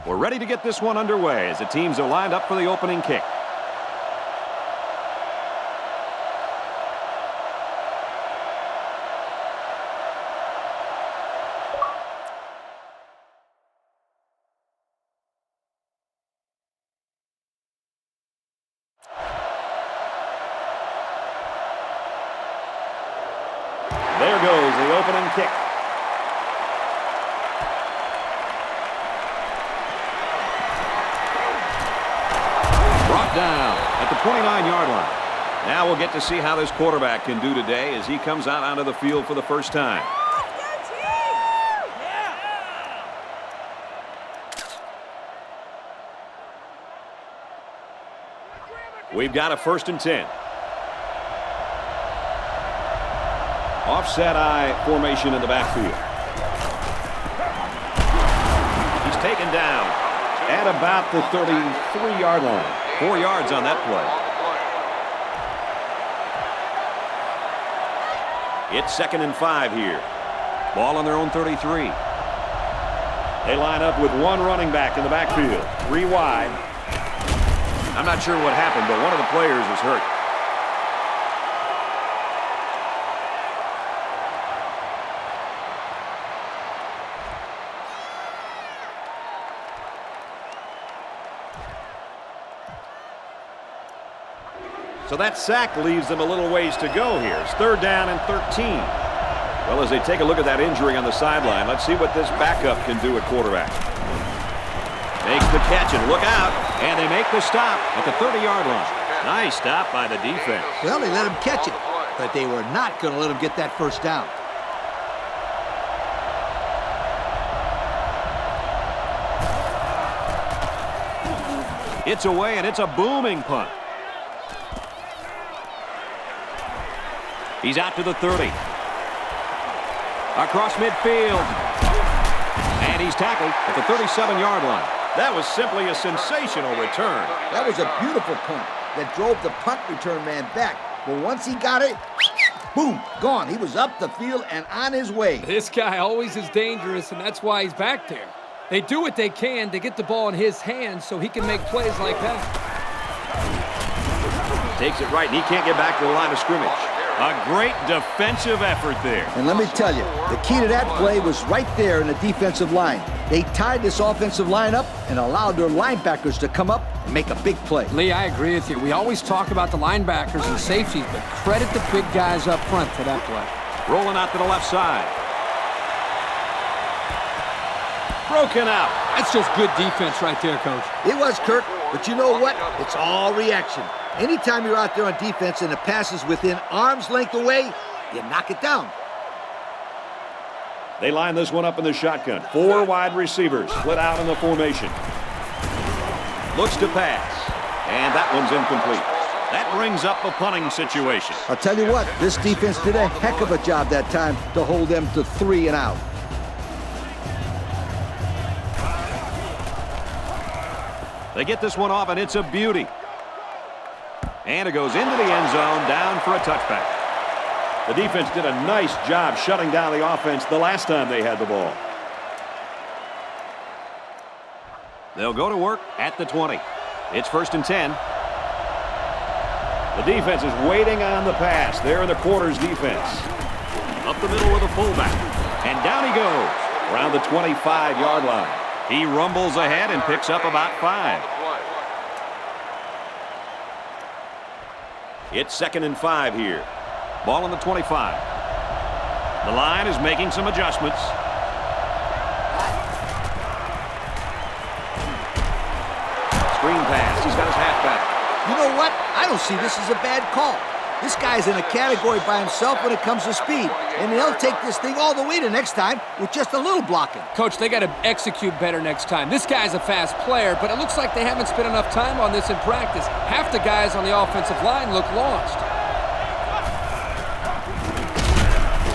We're ready to get this one underway as the teams are lined up for the opening kick. There goes the opening kick. Brought down at the 29-yard line. Now we'll get to see how this quarterback can do today as he comes out onto the field for the first time. We've got a 1st and 10. Offset I formation in the backfield. He's taken down at about the 33-yard line. 4 yards on that play. It's 2nd and 5 here. Ball on their own 33. They line up with one running back in the backfield. 3 wide. I'm not sure what happened, but one of the players is hurt. So that sack leaves them a little ways to go here. It's 3rd down and 13. Well, as they take a look at that injury on the sideline, let's see what this backup can do at quarterback. Makes the catch and look out. And they make the stop at the 30-yard line. Nice stop by the defense. Well, they let him catch it, but they were not going to let him get that 1st down. It's away, and it's a booming punt. He's out to the 30. Across midfield. And he's tackled at the 37-yard line. That was simply a sensational return. That was a beautiful punt that drove the punt return man back. But once he got it, boom, gone. He was up the field and on his way. This guy always is dangerous, and that's why he's back there. They do what they can to get the ball in his hands so he can make plays like that. Takes it right, and he can't get back to the line of scrimmage. A great defensive effort there. And let me tell you, the key to that play was right there in the defensive line. They tied this offensive line up and allowed their linebackers to come up and make a big play. Lee, I agree with you. We always talk about the linebackers and safeties, but credit the big guys up front for that play. Rolling out to the left side. Broken out. That's just good defense right there, Coach. It was, Kirk, but you know what? It's all reaction. Anytime you're out there on defense and the pass is within arm's length away, you knock it down. They line this one up in the shotgun. 4 wide receivers split out in the formation. Looks to pass. And that one's incomplete. That brings up a punting situation. I'll tell you what, this defense did a heck of a job that time to hold them to 3 and out. They get this one off, and it's a beauty. And it goes into the end zone, down for a touchback. The defense did a nice job shutting down the offense the last time they had the ball. They'll go to work at the 20. It's 1st and 10. The defense is waiting on the pass. They're in the quarters defense. Up the middle with a fullback. And down he goes around the 25-yard line. He rumbles ahead and picks up about 5. It's 2nd and 5 here. Ball on the 25. The line is making some adjustments. Screen pass. He's got his halfback. You know what? I don't see this as a bad call. This guy's in a category by himself when it comes to speed, and he'll take this thing all the way to next time with just a little blocking. Coach, they got to execute better next time. This guy's a fast player, but it looks like they haven't spent enough time on this in practice. Half the guys on the offensive line look lost.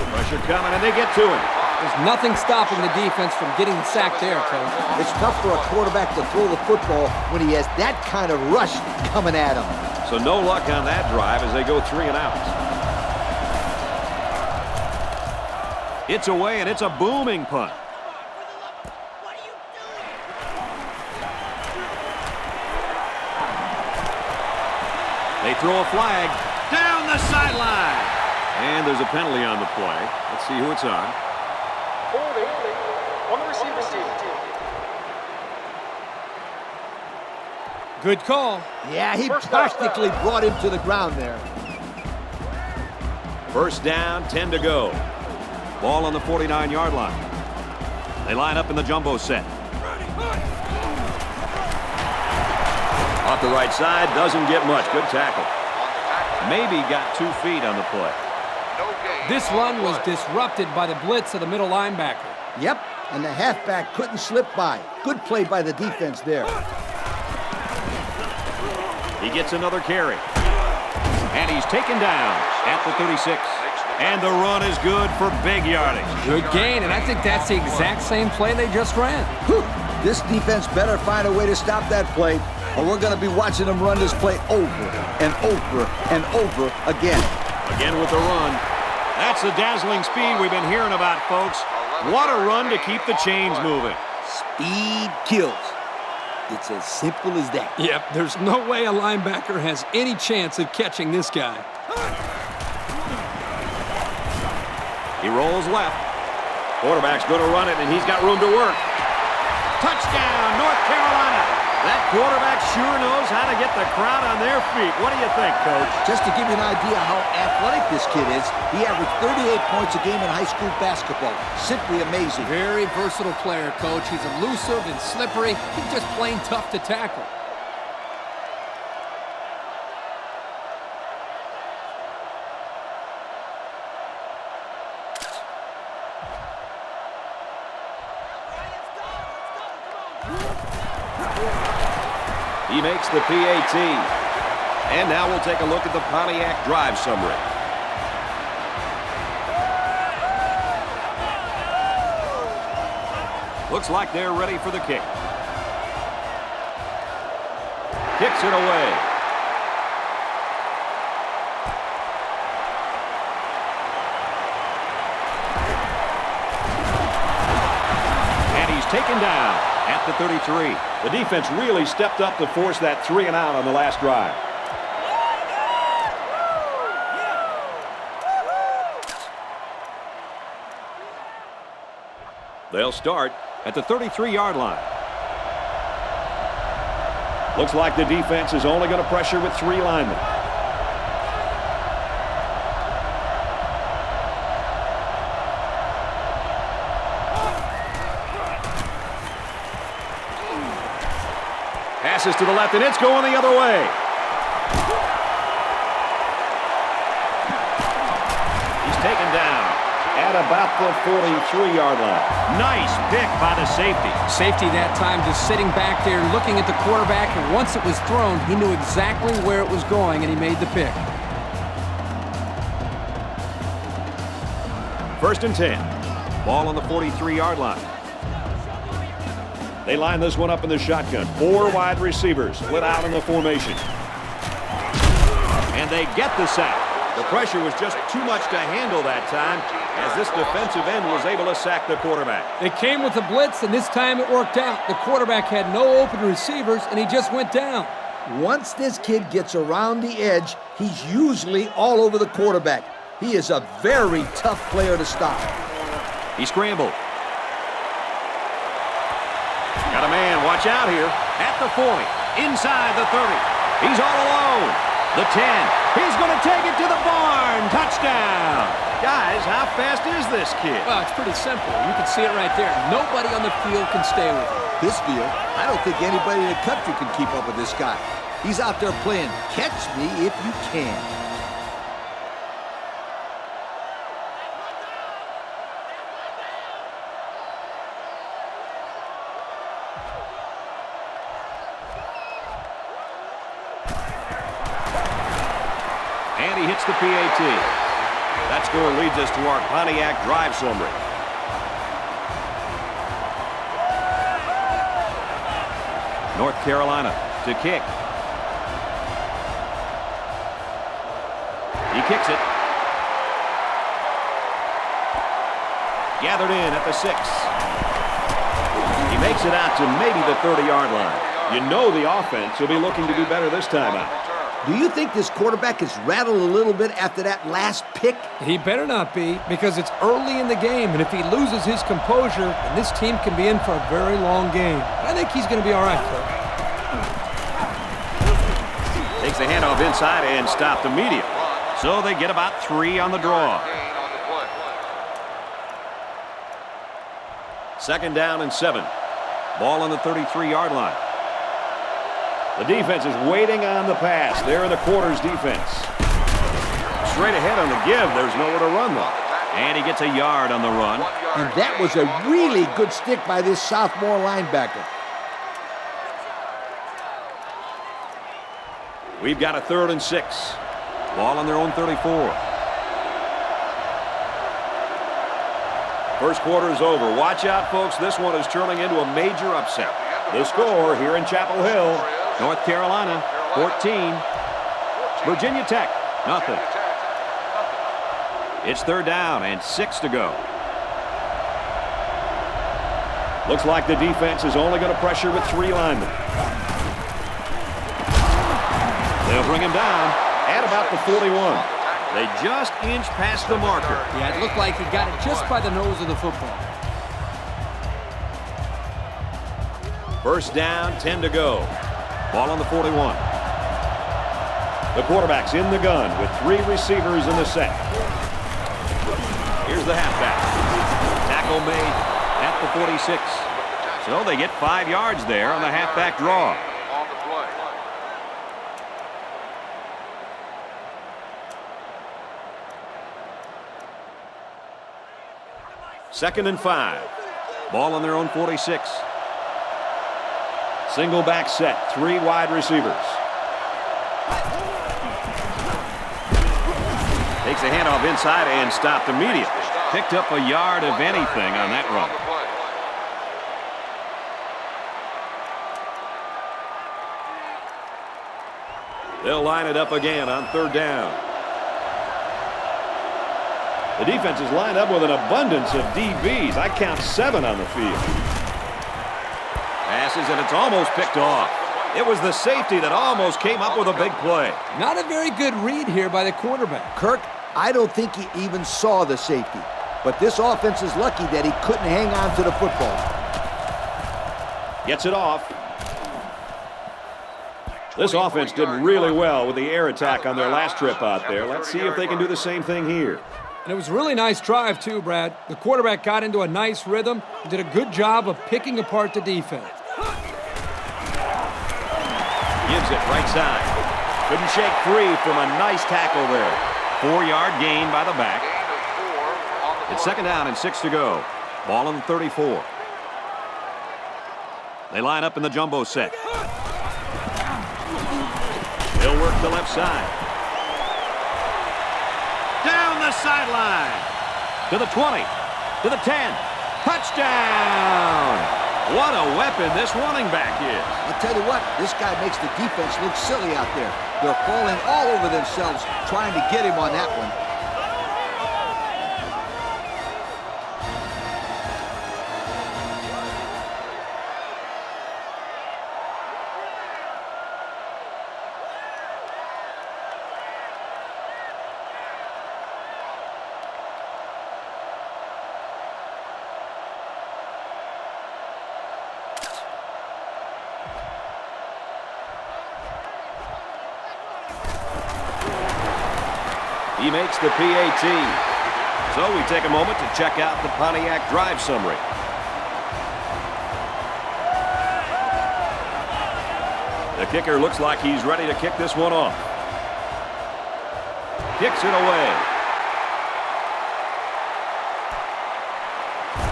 Pressure coming, and they get to him. There's nothing stopping the defense from getting sacked there, Coach. It's tough for a quarterback to throw the football when he has that kind of rush coming at him. So no luck on that drive as they go 3 and out. It's away, and it's a booming punt. They throw a flag down the sideline. And there's a penalty on the play. Let's see who it's on. On the receiver's team. Good call. Yeah, he practically brought him to the ground there. First down, 10 to go. Ball on the 49-yard line. They line up in the jumbo set. Off the right side, doesn't get much. Good tackle. Maybe got 2 feet on the play. This run was disrupted by the blitz of the middle linebacker. Yep, and the halfback couldn't slip by. Good play by the defense there. He gets another carry. And he's taken down at the 36. And the run is good for big yardage. Good gain, and I think that's the exact same play they just ran. Whew. This defense better find a way to stop that play, or we're going to be watching them run this play over and over and over again. Again with the run. That's the dazzling speed we've been hearing about, folks. What a run to keep the chains moving. Speed kills. It's as simple as that. Yep, there's no way a linebacker has any chance of catching this guy. He rolls left. Quarterback's going to run it, and he's got room to work. Touchdown, North Carolina. That quarterback sure knows how to get the crowd on their feet. What do you think, Coach? Just to give you an idea how athletic this kid is, he averaged 38 points a game in high school basketball. Simply amazing. Very versatile player, Coach. He's elusive and slippery. He's just plain tough to tackle. He makes the PAT. And now we'll take a look at the Pontiac drive summary. Looks like they're ready for the kick. Kicks it away. And he's taken down at the 33. The defense really stepped up to force that 3 and out on the last drive. They'll start at the 33-yard line. Looks like the defense is only going to pressure with 3 linemen. Passes to the left, and it's going the other way. He's taken down at about the 43-yard line. Nice pick by the safety. Safety that time just sitting back there looking at the quarterback, and once it was thrown, he knew exactly where it was going, and he made the pick. First and 10. Ball on the 43-yard line. They line this one up in the shotgun. 4 wide receivers split out in the formation. And they get the sack. The pressure was just too much to handle that time as this defensive end was able to sack the quarterback. They came with the blitz, and this time it worked out. The quarterback had no open receivers, and he just went down. Once this kid gets around the edge, he's usually all over the quarterback. He is a very tough player to stop. He scrambled. Got a man, watch out here, at the 40, inside the 30. He's all alone. The 10, he's going to take it to the barn. Touchdown. Guys, how fast is this kid? Well, it's pretty simple. You can see it right there. Nobody on the field can stay with him. This field, I don't think anybody in the country can keep up with this guy. He's out there playing catch me if you can. And he hits the PAT. That score leads us to our Pontiac drive summary. North Carolina to kick. He kicks it. Gathered in at the 6. He makes it out to maybe the 30-yard line. You know the offense will be looking to do better this time out. Do you think this quarterback is rattled a little bit after that last pick? He better not be, because it's early in the game, and if he loses his composure, then this team can be in for a very long game. I think he's going to be all right, Kirk. Takes the handoff inside and stopped immediately. So they get about 3 on the draw. 2nd down and 7. Ball on the 33-yard line. The defense is waiting on the pass. They're in the quarters defense. Straight ahead on the give. There's nowhere to run though. And he gets a yard on the run. And that was a really good stick by this sophomore linebacker. We've got a 3rd and 6. Ball on their own 34. First quarter is over. Watch out, folks. This one is turning into a major upset. The score here in Chapel Hill, North Carolina, 14. Virginia Tech, nothing. It's 3rd down and 6 to go. Looks like the defense is only going to pressure with 3 linemen. They'll bring him down at about the 41. They just inch past the marker. Yeah, it looked like he got it just by the nose of the football. 1st down, 10 to go. Ball on the 41. The quarterback's in the gun with 3 receivers in the set. Here's the halfback. Tackle made at the 46. So they get 5 yards there on the halfback draw. Second and 5. Ball on their own 46. Single back set. 3 wide receivers. Takes a handoff inside and stopped immediately. Picked up a yard of anything on that run. They'll line it up again on 3rd down. The defense is lined up with an abundance of DBs. I count 7 on the field. Passes, and it's almost picked off. It was the safety that almost came up with a big play. Not a very good read here by the quarterback. Kirk, I don't think he even saw the safety. But this offense is lucky that he couldn't hang on to the football. Gets it off. This offense did really well with the air attack on their last trip out there. Let's see if they can do the same thing here. And it was a really nice drive, too, Brad. The quarterback got into a nice rhythm, did a good job of picking apart the defense. Gives it right side. Couldn't shake free from a nice tackle there. 4-yard gain by the back. It's 2nd down and 6 to go. Ball on the 34. They line up in the jumbo set. They'll work the left side. Down the sideline. To the 20. To the 10. Touchdown! What a weapon this running back is. I'll tell you what, this guy makes the defense look silly out there. They're falling all over themselves trying to get him on that one. He makes the PAT. So we take a moment to check out the Pontiac drive summary. The kicker looks like he's ready to kick this one off. Kicks it away.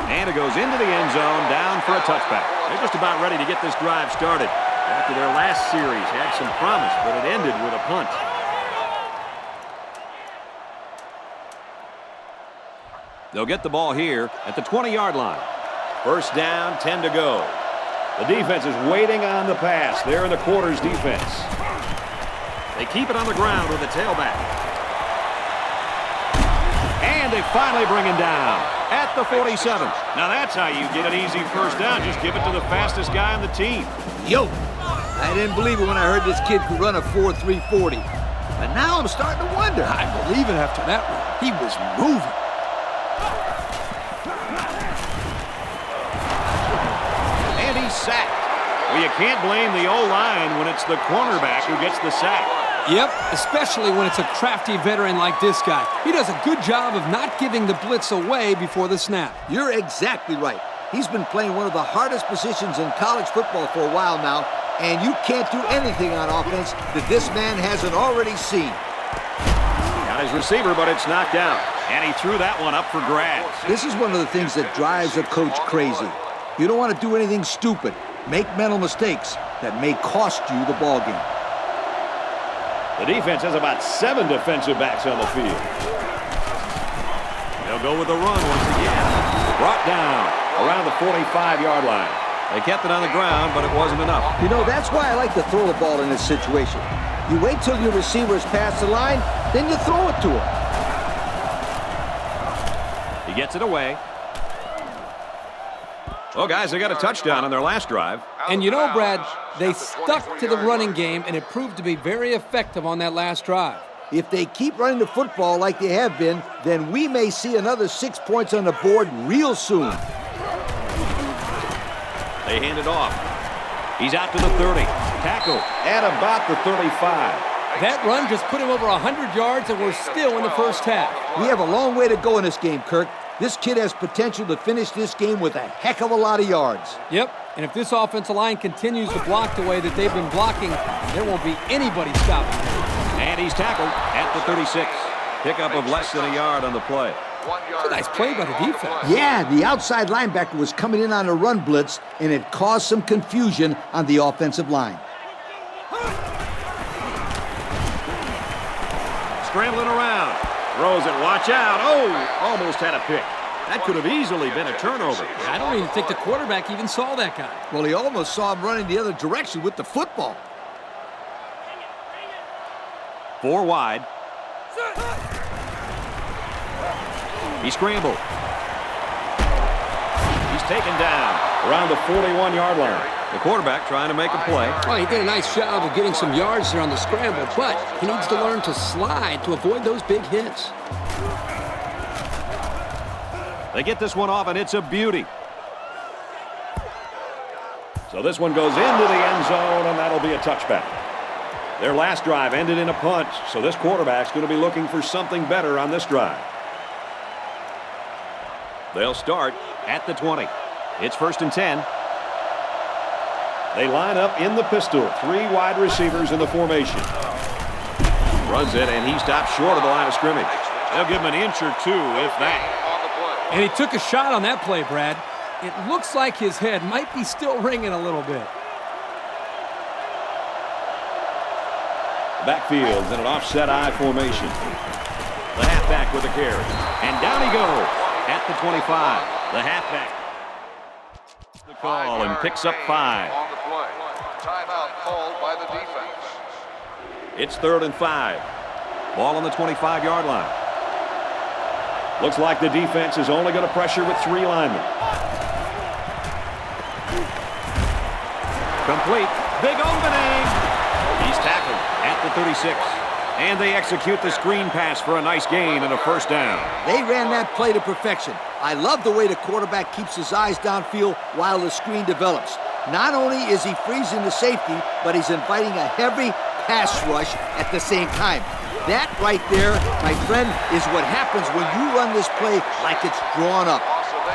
And it goes into the end zone, down for a touchback. They're just about ready to get this drive started. After their last series had some promise, but it ended with a punt. They'll get the ball here at the 20-yard line. 1st down, 10 to go. The defense is waiting on the pass. They're in the quarters defense. They keep it on the ground with the tailback. And they finally bring him down at the 47. Now that's how you get an easy 1st down. Just give it to the fastest guy on the team. Yo, I didn't believe it when I heard this kid could run a 4.3 40. But now I'm starting to wonder. I believe it after that run. He was moving. And he's sacked. Well, you can't blame the O-line when it's the cornerback who gets the sack. Yep, especially when it's a crafty veteran like this guy. He does a good job of not giving the blitz away before the snap. You're exactly right. He's been playing one of the hardest positions in college football for a while now, and you can't do anything on offense that this man hasn't already seen. Got his receiver, but it's knocked out. And he threw that one up for grabs. This is one of the things that drives a coach crazy. You don't want to do anything stupid, make mental mistakes that may cost you the ball game. The defense has about 7 defensive backs on the field. They'll go with the run once again. Brought down around the 45-yard line. They kept it on the ground, but it wasn't enough. You know, that's why I like to throw the ball in this situation. You wait till your receivers pass the line, then you throw it to him. He gets it away. Well, guys, they got a touchdown on their last drive. And you know, Brad, they stuck to the running game, and it proved to be very effective on that last drive. If they keep running the football like they have been, then we may see another 6 points on the board real soon. They hand it off. He's out to the 30. Tackle at about the 35. That run just put him over 100 yards, and we're still in the first half. We have a long way to go in this game, Kirk. This kid has potential to finish this game with a heck of a lot of yards. Yep, and if this offensive line continues to block the way that they've been blocking, there won't be anybody stopping him. And he's tackled at the 36. Pickup of less than a yard on the play. It's a nice play by the defense. Yeah, the outside linebacker was coming in on a run blitz, and it caused some confusion on the offensive line. Scrambling around. Throws it. Watch out. Oh, almost had a pick. That could have easily been a turnover. I don't even think the quarterback even saw that guy. Well, he almost saw him running the other direction with the football. 4 wide. He scrambled. He's taken down around the 41-yard line. The quarterback trying to make a play. Well, he did a nice job of getting some yards there on the scramble, but he needs to learn to slide to avoid those big hits. They get this one off, and it's a beauty. So this one goes into the end zone, and that'll be a touchback. Their last drive ended in a punt, so this quarterback's going to be looking for something better on this drive. They'll start at the 20. It's 1st and 10. They line up in the pistol. 3 wide receivers in the formation. Runs it, and he stops short of the line of scrimmage. They'll give him an inch or two, if that. And he took a shot on that play, Brad. It looks like his head might be still ringing a little bit. Backfield's in an offset I formation. The halfback with a carry. And down he goes at the 25. The halfback. The call and picks up 5. On the play. Timeout called by the defense. It's 3rd and 5. Ball on the 25-yard line. Looks like the defense is only going to pressure with 3 linemen. Complete. Big opening. He's tackled at the 36. And they execute the screen pass for a nice gain and a 1st down. They ran that play to perfection. I love the way the quarterback keeps his eyes downfield while the screen develops. Not only is he freezing the safety, but he's inviting a heavy pass rush at the same time. That right there, my friend, is what happens when you run this play like it's drawn up.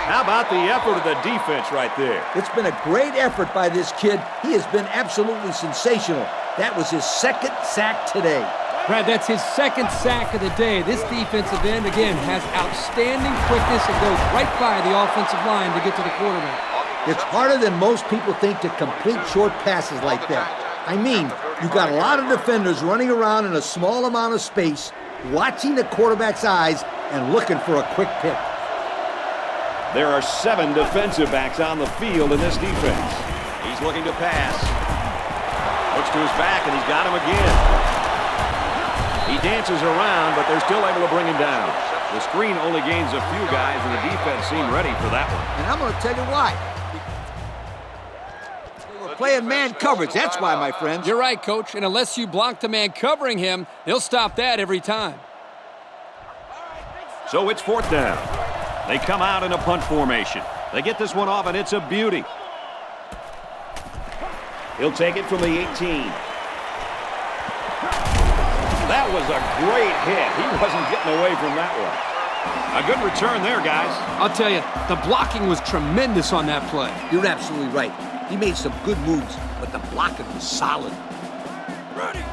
How about the effort of the defense right there? It's been a great effort by this kid. He has been absolutely sensational. That was his 2nd sack today. Brad, that's his 2nd sack of the day. This defensive end, again, has outstanding quickness and goes right by the offensive line to get to the quarterback. It's harder than most people think to complete short passes like that. I mean, you've got a lot of defenders running around in a small amount of space, watching the quarterback's eyes and looking for a quick pick. There are 7 defensive backs on the field in this defense. He's looking to pass. Looks to his back, and he's got him again. He dances around, but they're still able to bring him down. The screen only gains a few guys, and the defense seemed ready for that one. And I'm going to tell you why. playing man coverage. That's why, my friends. You're right, Coach. And unless you block the man covering him, they'll stop that every time. So it's 4th down. They come out in a punt formation. They get this one off, and it's a beauty. He'll take it from the 18. That was a great hit. He wasn't getting away from that one. A good return there, guys. I'll tell you, the blocking was tremendous on that play. You're absolutely right. He made some good moves, but the blocking was solid. Ready.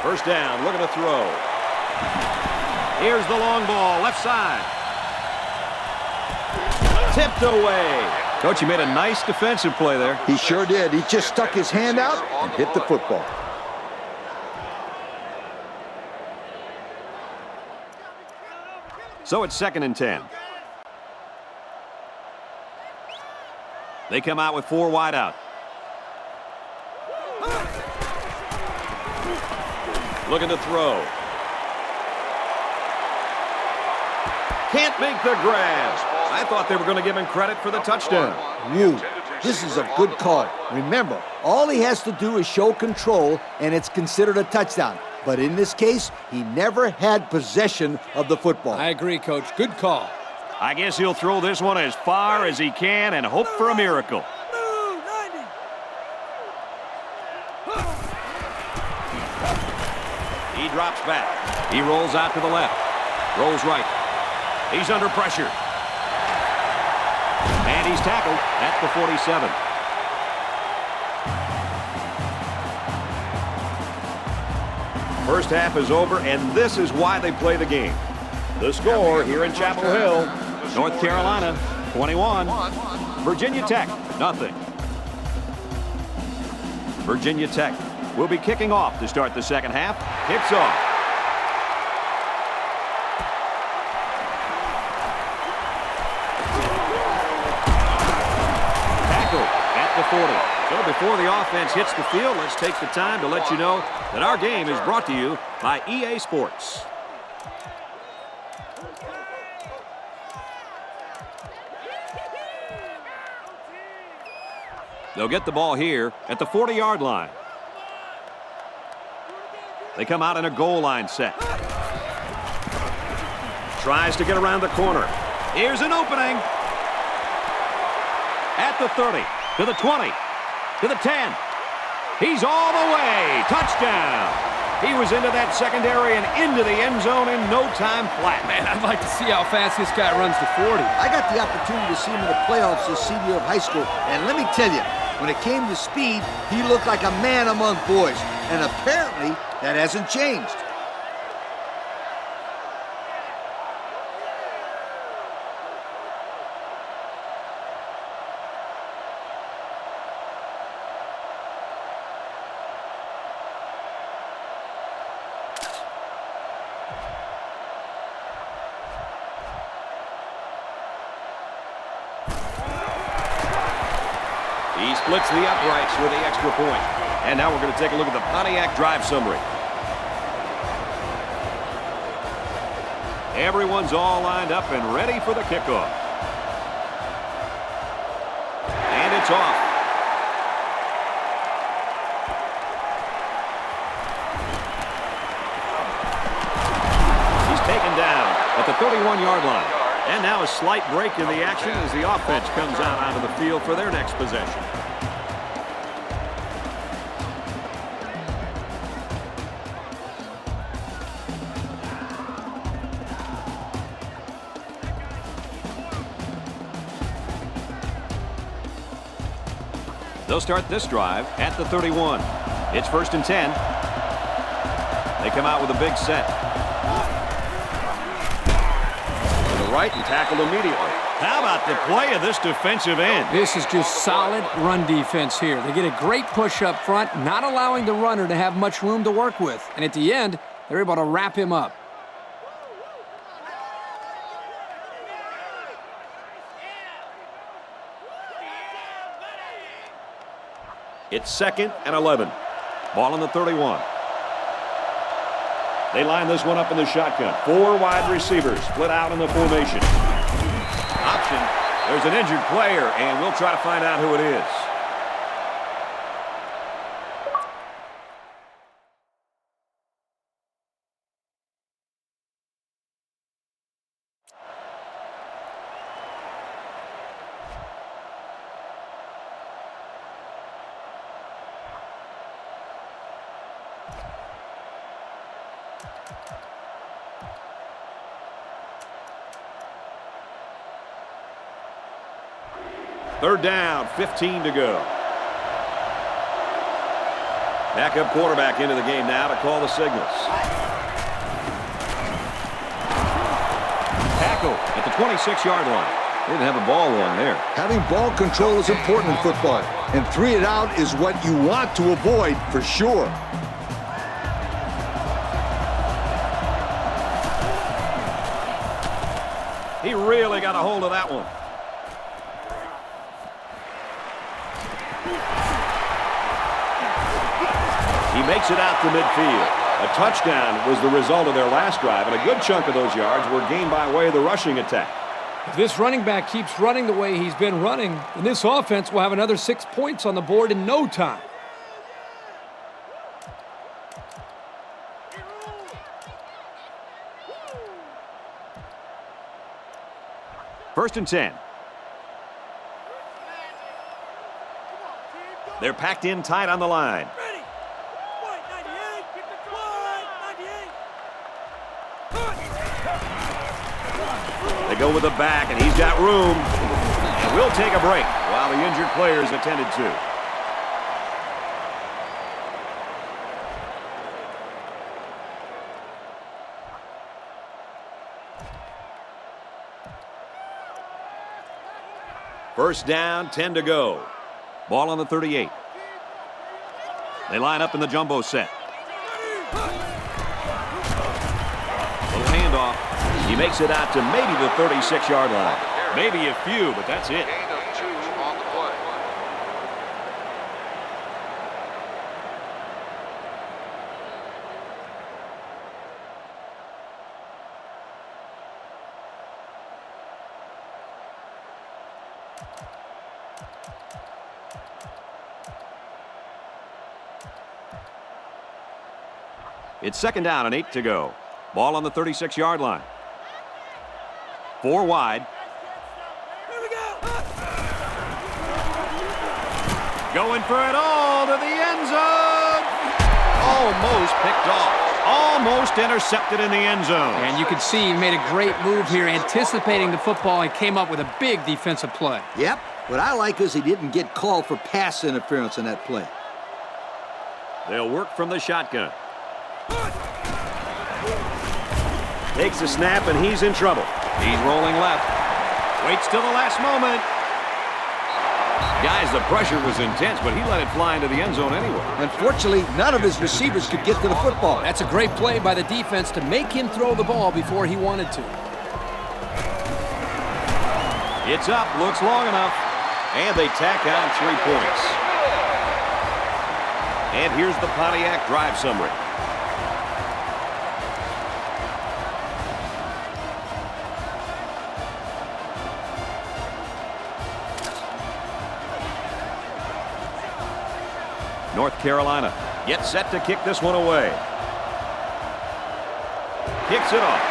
1st down, looking to throw. Here's the long ball, left side. Tipped away. Coach, he made a nice defensive play there. He sure did. He just stuck his hand out and hit the football. So it's 2nd and 10. They come out with 4 wide out. Looking to throw. Can't make the grab. I thought they were going to give him credit for the touchdown. Woo. This is a good call. Remember, all he has to do is show control, and it's considered a touchdown. But in this case, he never had possession of the football. I agree, Coach. Good call. I guess he'll throw this one as far as he can and hope for a miracle. He drops back. He rolls out to the left. Rolls right. He's under pressure. And he's tackled at the 47. First half is over, and this is why they play the game. The score here in Chapel Hill, North Carolina, 21. Virginia Tech, nothing. Virginia Tech will be kicking off to start the 2nd half. Kicks off. At the 40. So before the offense hits the field, let's take the time to let you know that our game is brought to you by EA Sports. They'll get the ball here at the 40-yard line. They come out in a goal line set. Tries to get around the corner. Here's an opening. At the 30, to the 20, to the 10. He's all the way. Touchdown. He was into that secondary and into the end zone in no time flat. Man, I'd like to see how fast this guy runs the 40. I got the opportunity to see him in the playoffs his senior year of high school, and let me tell you, when it came to speed, he looked like a man among boys, and apparently that hasn't changed. He splits the uprights with the extra point. And now we're going to take a look at the Pontiac drive summary. Everyone's all lined up and ready for the kickoff. And it's off. He's taken down at the 31-yard line. And now a slight break in the action as the offense comes out onto the field for their next possession. They'll start this drive at the 31. It's 1st and 10. They come out with a big set. Right and tackled immediately. How about the play of this defensive end? This is just solid run defense here. They get a great push up front, not allowing the runner to have much room to work with. And at the end, they're able to wrap him up. It's 2nd and 11. Ball on the 31. They line this one up in the shotgun. 4 wide receivers split out in the formation. Option. There's an injured player, and we'll try to find out who it is. Third down, 15 to go. Backup quarterback into the game now to call the signals. Tackle at the 26-yard line. They didn't have the ball long there. Having ball control is important in football, and 3 and out is what you want to avoid for sure. He really got a hold of that one. He makes it out to midfield. A touchdown was the result of their last drive, and a good chunk of those yards were gained by way of the rushing attack. If this running back keeps running the way he's been running, then this offense will have another 6 points on the board in no time. First and 10. They're packed in tight on the line. They go with the back, and he's got room. And we'll take a break while the injured player is attended to. First down, 10 to go. Ball on the 38. They line up in the jumbo set. Little handoff. He makes it out to maybe the 36-yard line. Maybe a few, but that's it. Gain of 2 on the play. It's second down and 8 to go. Ball on the 36-yard line. 4 wide. Going for it all to the end zone. Almost picked off. Almost intercepted in the end zone. And you can see he made a great move here, anticipating the football and came up with a big defensive play. Yep. What I like is he didn't get called for pass interference in that play. They'll work from the shotgun. Takes a snap, and he's in trouble. He's rolling left. Waits till the last moment. Guys, the pressure was intense, but he let it fly into the end zone anyway. Unfortunately, none of his receivers could get to the football. That's a great play by the defense to make him throw the ball before he wanted to. It's up, looks long enough, and they tack on 3 points. And here's the Pontiac drive summary. North Carolina gets set to kick this one away. Kicks it off.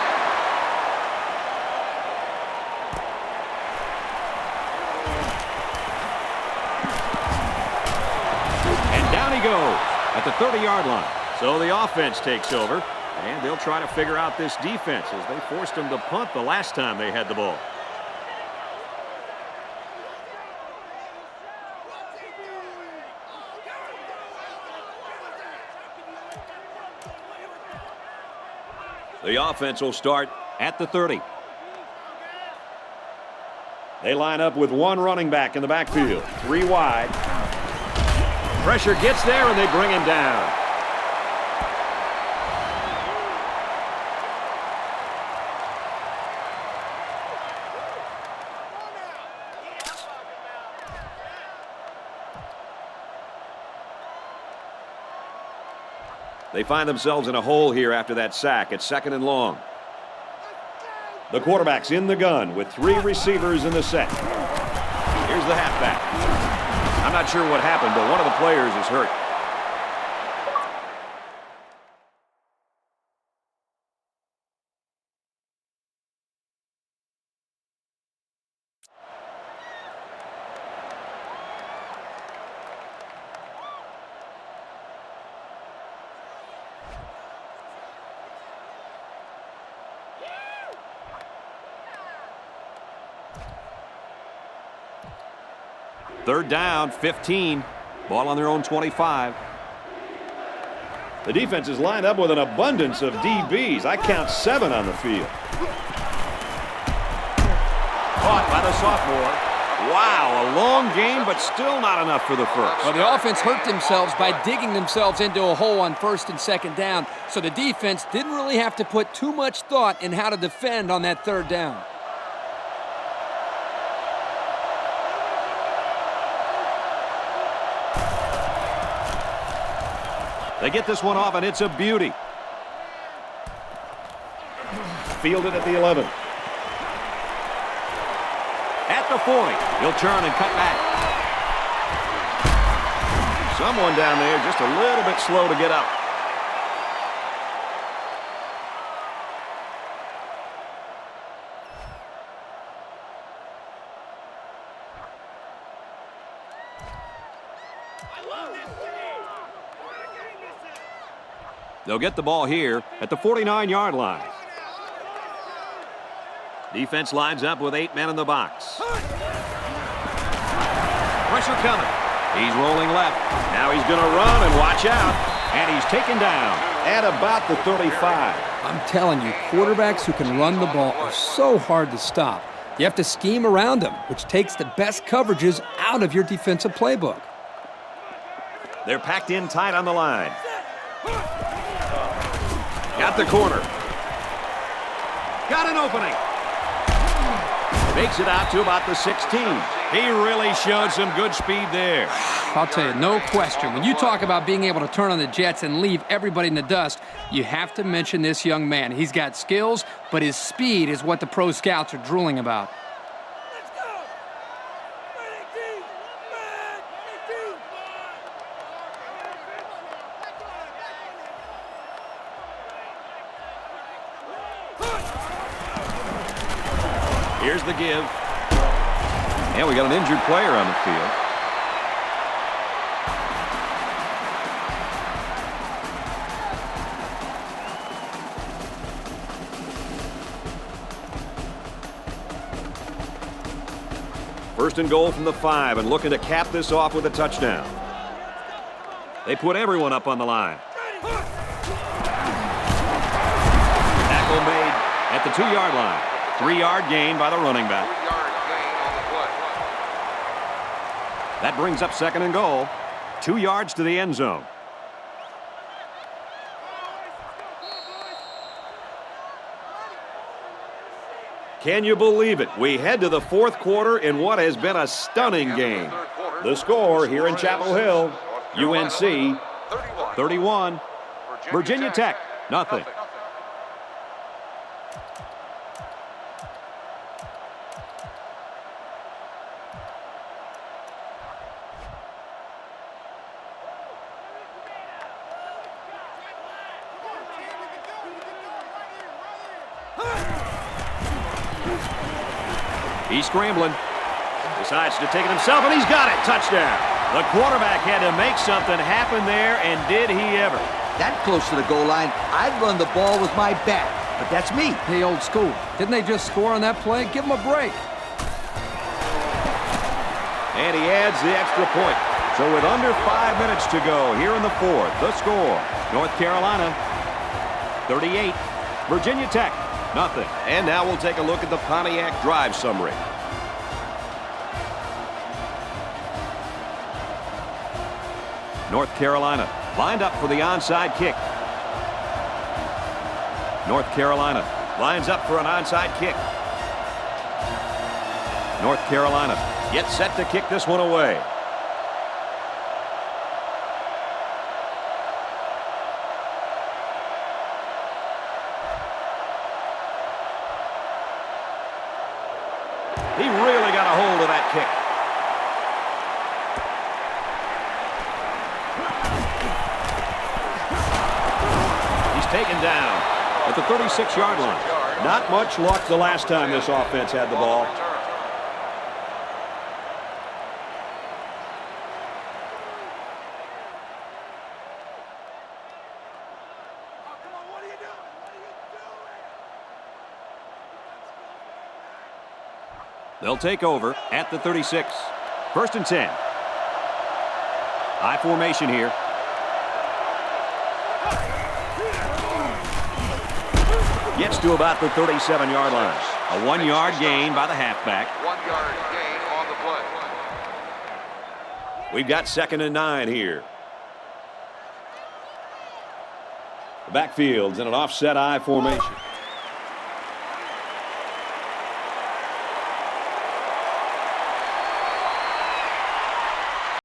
And down he goes at the 30-yard line. So the offense takes over, and they'll try to figure out this defense as they forced them to punt the last time they had the ball. The offense will start at the 30. They line up with 1 running back in the backfield. 3 wide. Pressure gets there, and they bring him down. They find themselves in a hole here after that sack. It's second and long. The quarterback's in the gun with 3 receivers in the set. the halfback. I'm not sure what happened, but one of the players is hurt. Third down, 15. Ball on their own 25. The defense is lined up with an abundance of DBs. I count 7 on the field. Caught by the sophomore. Wow, a long game, but still not enough for the first. Well, the offense hurt themselves by digging themselves into a hole on first and second down, so the defense didn't really have to put too much thought in how to defend on that third down. They get this one off, and it's a beauty. Fielded at the 11. At the 40. He'll turn and cut back. Someone down there just a little bit slow to get up. They'll get the ball here at the 49-yard line. Defense lines up with 8 men in the box. Pressure coming. He's rolling left. Now he's going to run and watch out. And he's taken down at about the 35. I'm telling you, quarterbacks who can run the ball are so hard to stop. You have to scheme around them, which takes the best coverages out of your defensive playbook. They're packed in tight on the line. Got the corner. Got an opening. Makes it out to about the 16. He really showed some good speed there. I'll tell you, no question. When you talk about being able to turn on the jets and leave everybody in the dust, you have to mention this young man. He's got skills, but his speed is what the pro scouts are drooling about. Here's the give. And we got an injured player on the field. First and goal from the 5 and looking to cap this off with a touchdown. They put everyone up on the line. Tackle made at the 2-yard line. 3-yard gain by the running back. 3-yard gain on the play. That brings up second and goal. 2 yards to the end zone. Can you believe it? We head to the fourth quarter in what has been a stunning game. The score here in Chapel Hill, UNC 31, Virginia Tech nothing. He's scrambling. Decides to take it himself, and he's got it. Touchdown. The quarterback had to make something happen there, and did he ever. That close to the goal line, I'd run the ball with my bat. But that's me. Hey, old school. Didn't they just score on that play? Give them a break. And he adds the extra point. So with under 5 minutes to go here in the fourth, the score, North Carolina 38, Virginia Tech nothing. And now we'll take a look at the Pontiac drive summary. North Carolina lined up for the onside kick. North Carolina lines up for an onside kick. North Carolina gets set to kick this one away. He really got a hold of that kick. taken down at the 36-yard line. Not much luck the last time this offense had the ball. They'll take over at the 36. 1st and 10. High formation here. Gets to about the 37-yard line. A 1-yard gain by the halfback. 1-yard gain on the play. We've got 2nd and 9 here. The backfield's in an offset I formation.